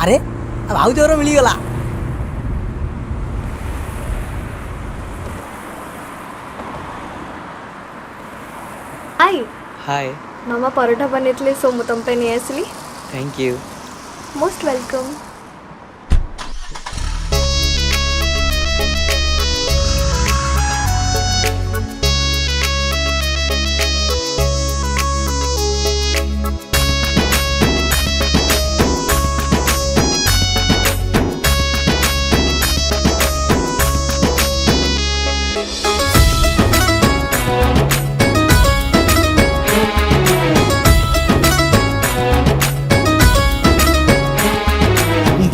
अरे भाउजूर मिलगला। हाय हाय मामा परोठा बनेतले सो तुम पे नहीं आसली। Thank you most welcome.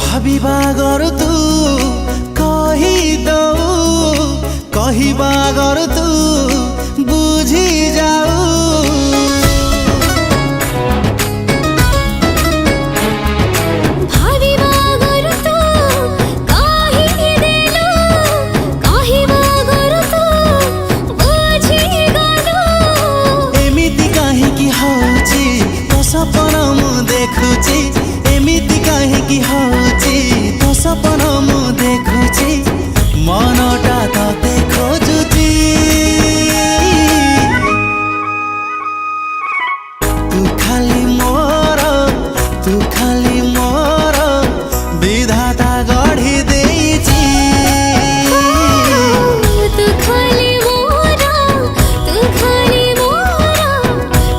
भाविबा गर तू कहबा गर तू बुझी जाऊ एमिति काहेकि हौची तो सपना मु देखुची एमिति काहेकि हौची तो सपना मु देखुची मनटा तते खोजुची तू खाली मोर विधाता गढ़ी देइची तू खाली मोरा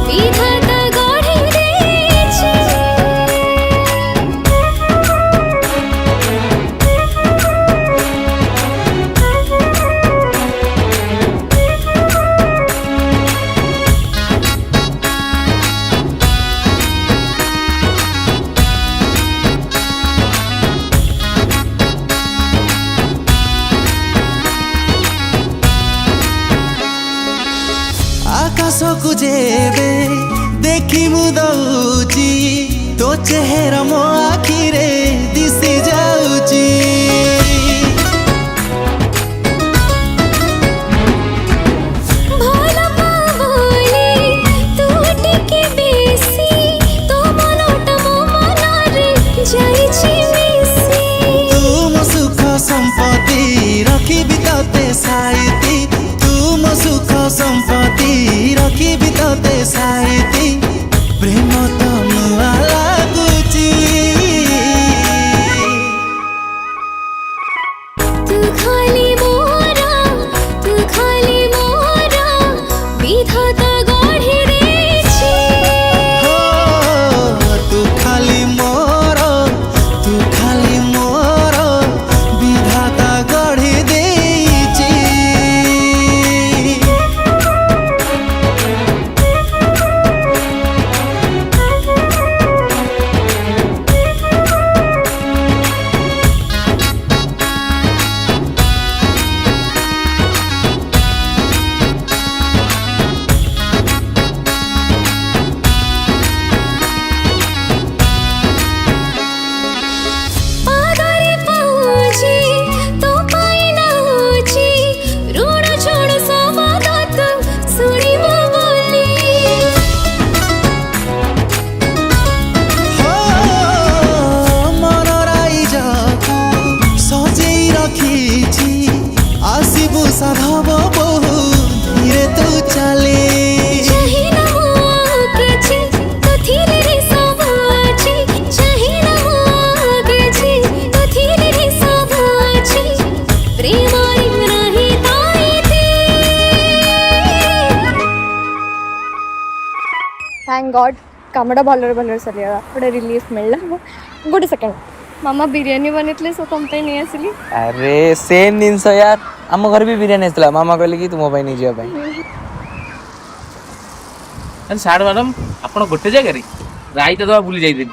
विधाता गढ़ी देइची। आकाश को जेबे देखी मु दउची तो चेहरा मो आखिरे दिसी जाउची भला पावली तू टिके बेसी तो मनोटा मो मनारे जाइछि मिसी। तुम सुख संपत्ति रखिबि तते साइती तुम सुख संपत्ति रखिबि तते साइती प्रेम त नुआ लागुची तू खाली मोरा विधाता गढ़ी देइछि। हो तू खाली मोर विधाता गढ़ी देइची पागरी पाउची तो पाइना होची ऋण छोड़ समादत सुनिबो बोली। हो मन राइजको सजेई रखिछि आसिबु साधव बहु धीरे तू चले चाहिना मोके छी तो धीरे रे सब आछि चाहिना मोके छी तो धीरे रे सब आछि प्रेम नाही ताईते। थैंक गॉड कामड़ा भलरे सरिया गोटे रिलीफ मिलला। गोटे सेकंड मामा बिरयानी बनेतले सो तुम पे नहीं आसली। अरे सेम जिनस यार आम घर भी बिरियानी आसला मामा कहले कि तुम नहीं जीवा साड़ मैडम आप गोटे जगह रायता दवा भूली जाइए।